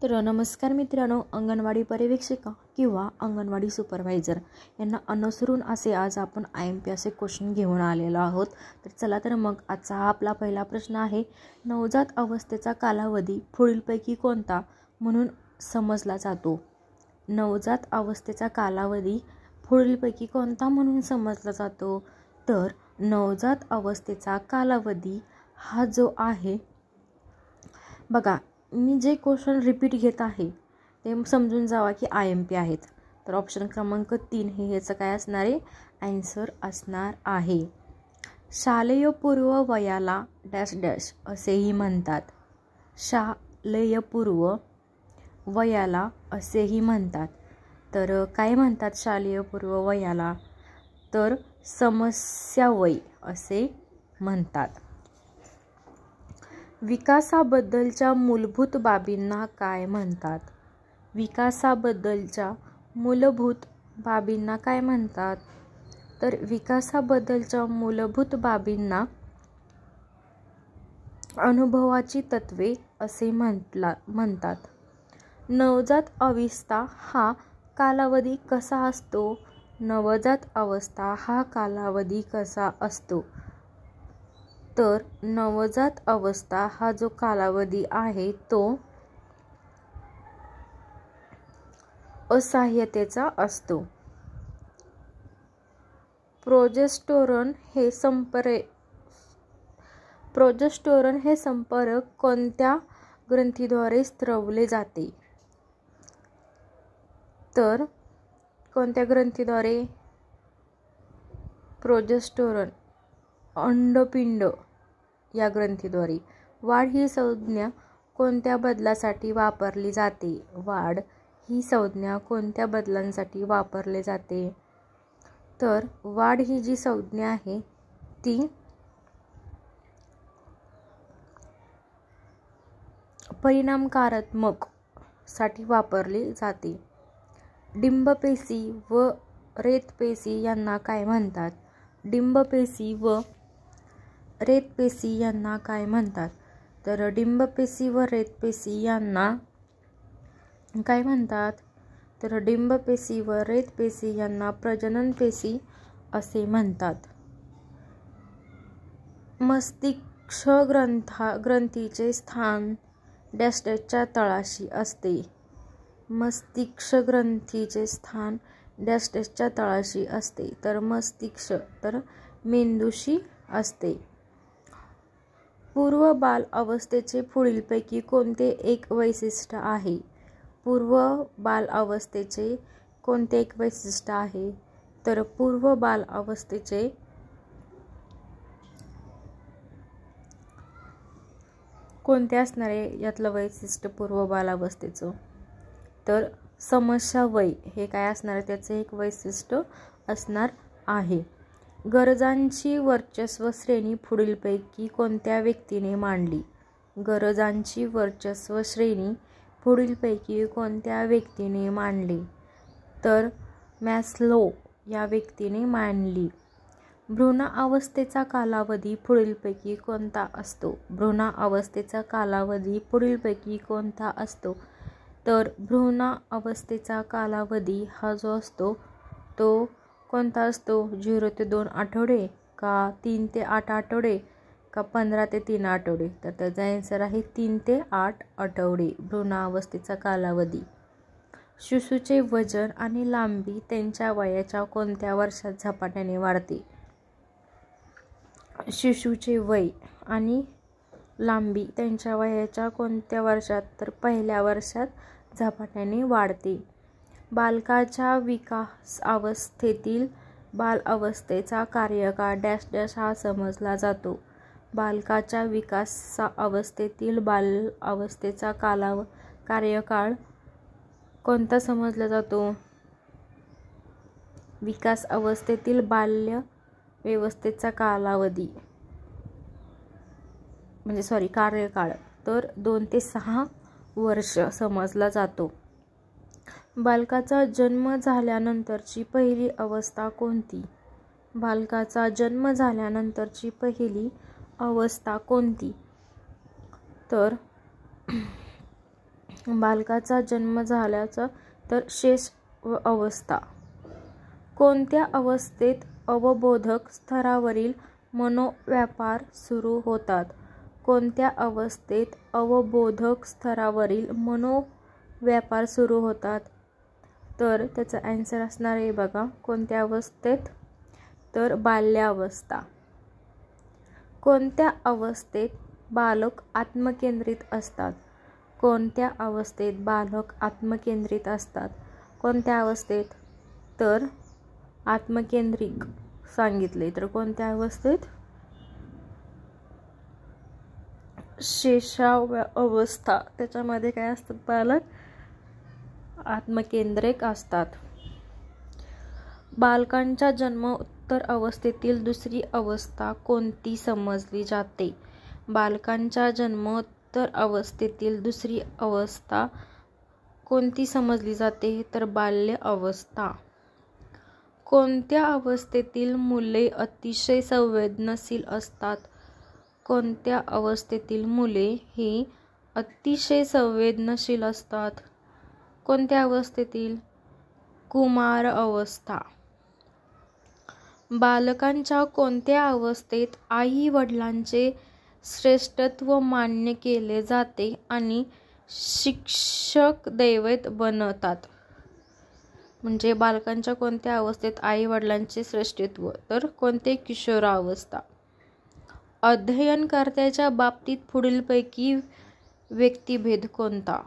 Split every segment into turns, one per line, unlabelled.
तर नमस्कार मित्रांनो, अंगणवाडी पर्यवेक्षिका किंवा अंगणवाडी सुपरवायझर यांना अनुसरून असे आज आपण IMP असे क्वेश्चन घेऊन आलेलो आहोत। तर चला तर मग आजचा हा आपला पहिला प्रश्न आहे, नवजात अवस्थेचा कालावधी पुढीलपैकी कोणता म्हणून समजला जातो? नवजात अवस्थेचा कालावधी पुढीलपैकी कोणता म्हणून समजला जातो? तर नवजात अवस्थेचा कालावधी हा जो आहे, बघा मी जे क्वेश्चन रिपीट घेत आहे ते समजून जावा की IMP आहेत। तर ऑप्शन क्रमांक 3 हे याचं काय असणार आहे, आन्सर असणार आहे। शालेय पूर्व वयाला डॅश डॅश असेही म्हणतात। शालेय पूर्व वयाला असेही म्हणतात। तर काय म्हणतात शालेय पूर्व वयाला? तर समस्या वय असे म्हणतात। विकासाबद्दलच्या मूलभूत बाबींना काय म्हणतात? विकासाबद्दलच्या मूलभूत बाबींना काय म्हणतात? तर विकासाबद्दलच्या मूलभूत बाबींना अनुभवाची तत्वे असे म्हणतात। नवजात अवस्था हा कालावधी कसा असतो? नवजात अवस्था हा कालावधी कसा असतो? तर नवजात अवस्था हा जो कालावधी आहे तो असहाय्यतेचा असतो। प्रोजेस्टेरॉन हे संप्रेरक कोणत्या ग्रंथीद्वारे स्त्रवले जाते? तर कोणत्या ग्रंथीद्वारे? प्रोजेस्टेरॉन अंडपिंड या ग्रंथीद्वारे। वाढ ही संज्ञा कोणत्या बदलासाठी वापरली जाते? वाढ ही संज्ञा कोणत्या बदलांसाठी वापरली जाते? तर वाढ ही जी संज्ञा आहे ती परिणामकारक साठी वापरली जाते। डिंबपेशी व रेतपेशी यांना काय म्हणतात? डिंबपेशी व रेतपेशी यांना काय म्हणतात? तर डिंबपेशी व रेतपेशी यांना काय म्हणतात? तर डिंबपेशी व रेतपेशी यांना प्रजनन पेशी असे म्हणतात। मस्तिष्क ग्रंथीचे स्थान डॅश डॅशच्या तळाशी असते। मस्तिष्क ग्रंथीचे स्थान डॅश डॅशच्या तळाशी असते। तर मस्तिष्क तर मेंदूशी असते। पूर्व बाल अवस्थेचे पुढीलपैकी कोणते एक वैशिष्ट्य आहे? पूर्व बाल अवस्थेचे कोणते एक वैशिष्ट्य आहे? तर पूर्व बाल अवस्थेचे कोणते असणार आहे यातलं वैशिष्ट्य पूर्व बाल अवस्थेचं? तर समस्या वय हे काय असणार आहे, त्याचे एक वैशिष्ट्य असणार आहे। गरजांची वर्चस्व श्रेणी पुढीलपैकी कोणत्या व्यक्तीने मांडली? गरजांची वर्चस्व श्रेणी पुढीलपैकी कोणत्या व्यक्तीने मांडली? तर मॅस्लो या व्यक्तीने मांडली। भ्रूणावस्थेचा कालावधी पुढीलपैकी कोणता असतो? भ्रूणावस्थेचा कालावधी पुढीलपैकी कोणता असतो? तर भ्रूणावस्थेचा कालावधी हा जो असतो तो कोणता असतो? 0 ते 2 आठवडे का 3 ते 8 आठवडे का 15 ते 3 आठवडे? तर त्याचा आन्सर आहे 3 ते 8 आठवडे भ्रूणावस्थेचा कालावधी। शिशूचे वजन आणि लांबी त्यांच्या वयाच्या कोणत्या वर्षात झपाट्याने वाढते? शिशूचे वय आणि लांबी त्यांच्या वयाच्या कोणत्या वर्षात? तर पहिल्या वर्षात झपाट्याने वाढते। बालकाच्या विकासावस्थेतील बाल अवस्थेचा कार्यकाळ डॅश डॅश हा समजला जातो। बालकाच्या विकासावस्थेतील बाल अवस्थेचा कार्यकाळ कोणता समजला जातो? विकास अवस्थेतील बाल्य व्यवस्थेचा कालावधी कार्यकाळ तर 2 ते 6 वर्ष समजला जातो। बालकाचा जन्म झाल्यानंतरची पहिली अवस्था कोणती? बालकाचा जन्म झाल्यानंतरची पहिली अवस्था कोणती? तर बालकाचा जन्म झाल्याचा तर शेष अवस्था. कोणत्या अवस्थेत अवबोधक स्तरावरील मनोव्यापार सुरू होतात? कोणत्या अवस्थेत अवबोधक स्तरावरील मनोव्यापार सुरू होतात? तर त्याचा ॲन्सर असणार आहे बघा, कोणत्या अवस्थेत? तर बाल्यावस्था. कोणत्या अवस्थेत बालक आत्मकेंद्रित असतात? कोणत्या अवस्थेत बालक आत्मकेंद्रित असतात? कोणत्या अवस्थेत? तर आत्मकेंद्रिक सांगितले. तर कोणत्या अवस्थेत? शेषावस्था. त्याच्यामध्ये काय असतात? बालक आत्मकेंद्रिक असतात. बालकांच्या जन्मोत्तर अवस्थेतील दुसरी अवस्था कोणती समजली जाते? बालकांच्या जन्मोत्तर अवस्थेतील दुसरी अवस्था कोणती समजली जाते? तर बाल्य अवस्था. कोणत्या अवस्थेतील मुले अतिशय संवेदनशील असतात? कोणत्या अवस्थेतील मुले ही अतिशय संवेदनशील असतात? कोणत्या अवस्थेतील? कुमार अवस्था. बालकांच्या कोणत्या अवस्थेत आई वडिलांचे श्रेष्ठत्व मान्य केले जाते आणि शिक्षक दैवत बनतात? म्हणजे बालकांच्या कोणत्या अवस्थेत आई वडिलांचे श्रेष्ठत्व? तर कोणते? किशोरावस्था. अध्ययनकर्त्याच्या बाबतीत पुढीलपैकी व्यक्तिभेद कोणता?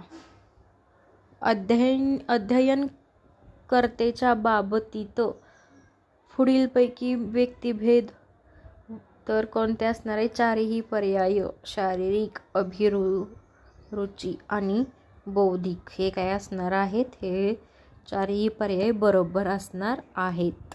अध्ययनकर्त्याच्या बाबतीत पुढीलपैकी व्यक्तिभेद तर कोणते असणार आहे? चारही पर्याय. शारीरिक, अभिरुची आणि बौद्धिक हे काय असणार आहेत? हे चारही पर्याय बरोबर असणार आहेत.